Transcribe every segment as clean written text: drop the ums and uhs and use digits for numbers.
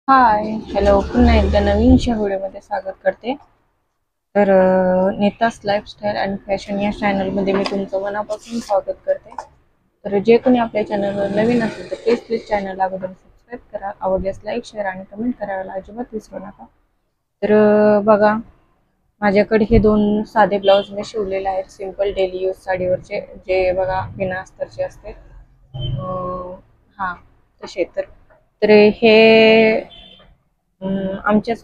हाय, hello. पुन्हा एकदा नवीनशा व्हिडिओमध्ये स्वागत करते. तर नेतास लाईफस्टाईल अँड फॅशन या चॅनलमध्ये मी तुमचं मनापासून स्वागत करते. तर जे कोणी आपल्या चॅनलवर नवीन असेल तर प्लीज चॅनल अगोदर सबस्क्राईब करा. आवडल्यास लाईक, शेअर आणि कमेंट करायला अजिबात विसरू नका. तर बघा, माझ्याकडे हे दोन साधे ब्लाऊज मी शिवलेले आहेत, सिंपल डेली यूज साडीवरचे, जे बघा बिना अस्तरचे असते. हां, तसे तर हे आमच्याच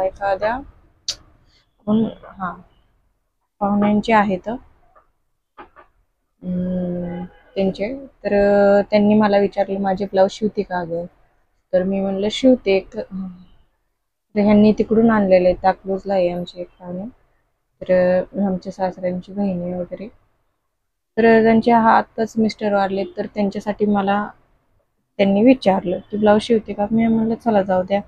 एखाद्या पण हां, पाहुण्यांचे आहेत. त्यांचे तर त्यांनी मला विचारलं, माझे ब्लाऊज शिवते का गं? तर मी म्हणलं शिवते. तर ह्यांनी तिकडून आणलेले, ताकलूजला आहे आमचे एक पाहुणे. तर आमच्या सासऱ्यांची बहिणी वगैरे. तर त्यांच्या आत्ताच मिस्टर वारले, तर त्यांच्यासाठी मला त्यांनी विचारलं की ब्लाऊज शिवते का? मी म्हणलं चला जाऊ द्या.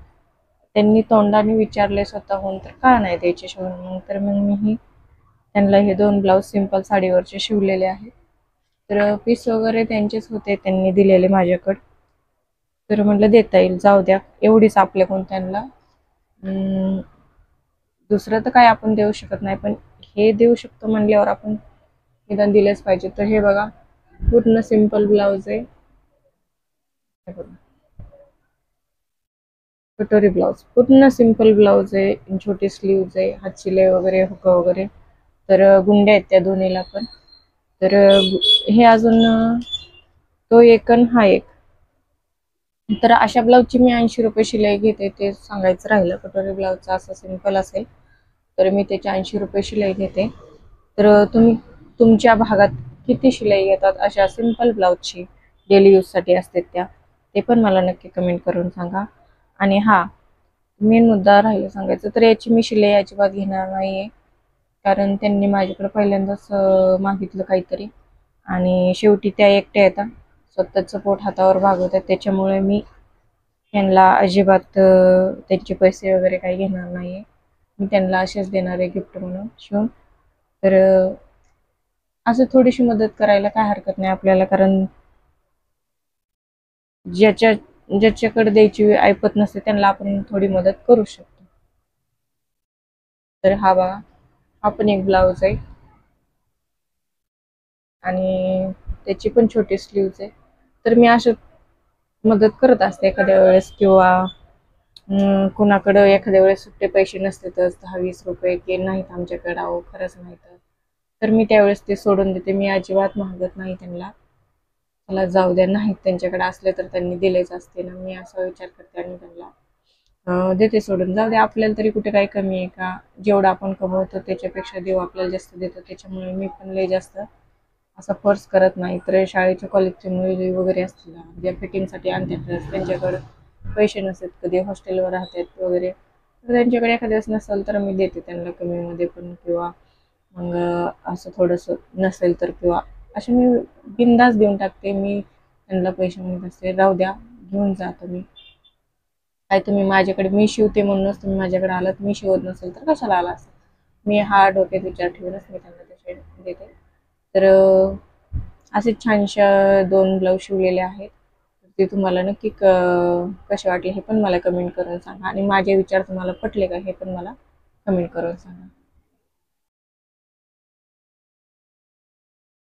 त्यांनी तोंडाने विचारले स्वतःहून, तर का नाही द्यायचे शिवून? मग तर मग मीही त्यांना हे दोन ब्लाऊज सिंपल साडीवरचे शिवलेले आहेत. तर पीस वगैरे त्यांचेच होते, त्यांनी दिलेले माझ्याकडं. तर म्हटलं देता येईल, जाऊ द्या. एवढीच आपल्याकडून त्यांना दुसरं तर काय आपण देऊ शकत नाही, पण हे देऊ शकतो म्हणल्यावर आपण निदान दिलेच पाहिजे. तर हे बघा, पूर्ण सिंपल ब्लाऊज आहे. कटोरी ब्लाऊज, पूर्ण सिंपल ब्लाऊज आहे. छोटी स्लीव्ज आहे, हात शिलाई वगैरे, हुक वगैरे. तर गुंड्या आहेत त्या दोन्हीला पण. तर हे अजून तो एक आणि हा एक. तर अशा ब्लाऊजची मी 80 रुपये शिलाई घेते, ते सांगायचं राहिलं. कटोरी ब्लाऊजचा असं सिंपल असेल तर मी त्याची 80 रुपये शिलाई घेते. तर तुम्ही तुमच्या भागात किती शिलाई घेतात अशा सिंपल ब्लाऊजची, डेली यूजसाठी असते त्या, ते पण मला नक्की कमेंट करून सांगा. आणि हा मेन मुद्दा राहिला सांगायचं, तर याची मी शिलाई अजिबात घेणार नाहीये. कारण त्यांनी माझ्याकडे पहिल्यांदाच मागितलं काहीतरी, आणि शेवटी त्या एकट्या येतात, स्वतःचं पोट हातावर भागवतात. त्याच्यामुळे मी त्यांना अजिबात त्यांचे पैसे वगैरे काही घेणार नाहीये. मी त्यांना असेच देणार आहे गिफ्ट म्हणून शिवून. तर असं थोडीशी मदत करायला काय हरकत नाही आपल्याला, कारण ज्याच्या ज्याच्याकडे द्यायची ऐपत नसते त्यांना आपण थोडी मदत करू शकतो. तर हा बघा, हा पण एक ब्लाऊज आहे, आणि त्याची पण छोटी स्लीव्ज आहे. तर मी असं मदत करत असते एखाद्या वेळेस, किंवा कुणाकडं एखाद्या वेळेस सुट्टे पैसे नसते तर 10-20 रुपये की नाहीत आमच्याकडं, अहो खरंच नाही तर मी त्यावेळेस ते सोडून देते. मी अजिबात मागत नाही त्यांना. मला जाऊ द्या, नाहीत त्यांच्याकडे, असले तर त्यांनी दिलेच असते ना, मी असा विचार करते आणि त्यांना देते सोडून. जाऊ द्या, आपल्याला तरी कुठे काही कमी आहे का? जेवढं आपण कमवतो त्याच्यापेक्षा देव आपल्याला जास्त देतो. त्याच्यामुळे मी पण लय जास्त असा फोर्स करत नाही. तर शाळेच्या कॉलेजचे मुली वगैरे असतील ज्या फिटिंगसाठी आणतात, त्यांच्याकडे पैसे नसतात, कधी हॉस्टेलवर राहतात वगैरे, तर त्यांच्याकडे एखाद्या वेळेस नसेल तर मी देते त्यांना कमीमध्ये पण, किंवा मग असं थोडंसं नसेल तर, किंवा असे मी बिनधास्त देऊन टाकते. मी त्यांना पैसे म्हणत असते, राहू द्या, घेऊन जा तुम्ही. काय तुम्ही माझ्याकडे, मी शिवते म्हणूनच तुम्ही माझ्याकडे आलात, मी शिवत नसेल तर कशाला आला असं. मी हा डोक्यात विचार ठेवूनच मी त्यांना तसे देते. तर असे छानशा दोन ब्लाऊज शिवलेले आहेत. ते तुम्हाला नक्की कसे वाटले हे पण मला कमेंट करून सांगा, आणि माझे विचार तुम्हाला पटले का हे पण मला कमेंट करून सांगा.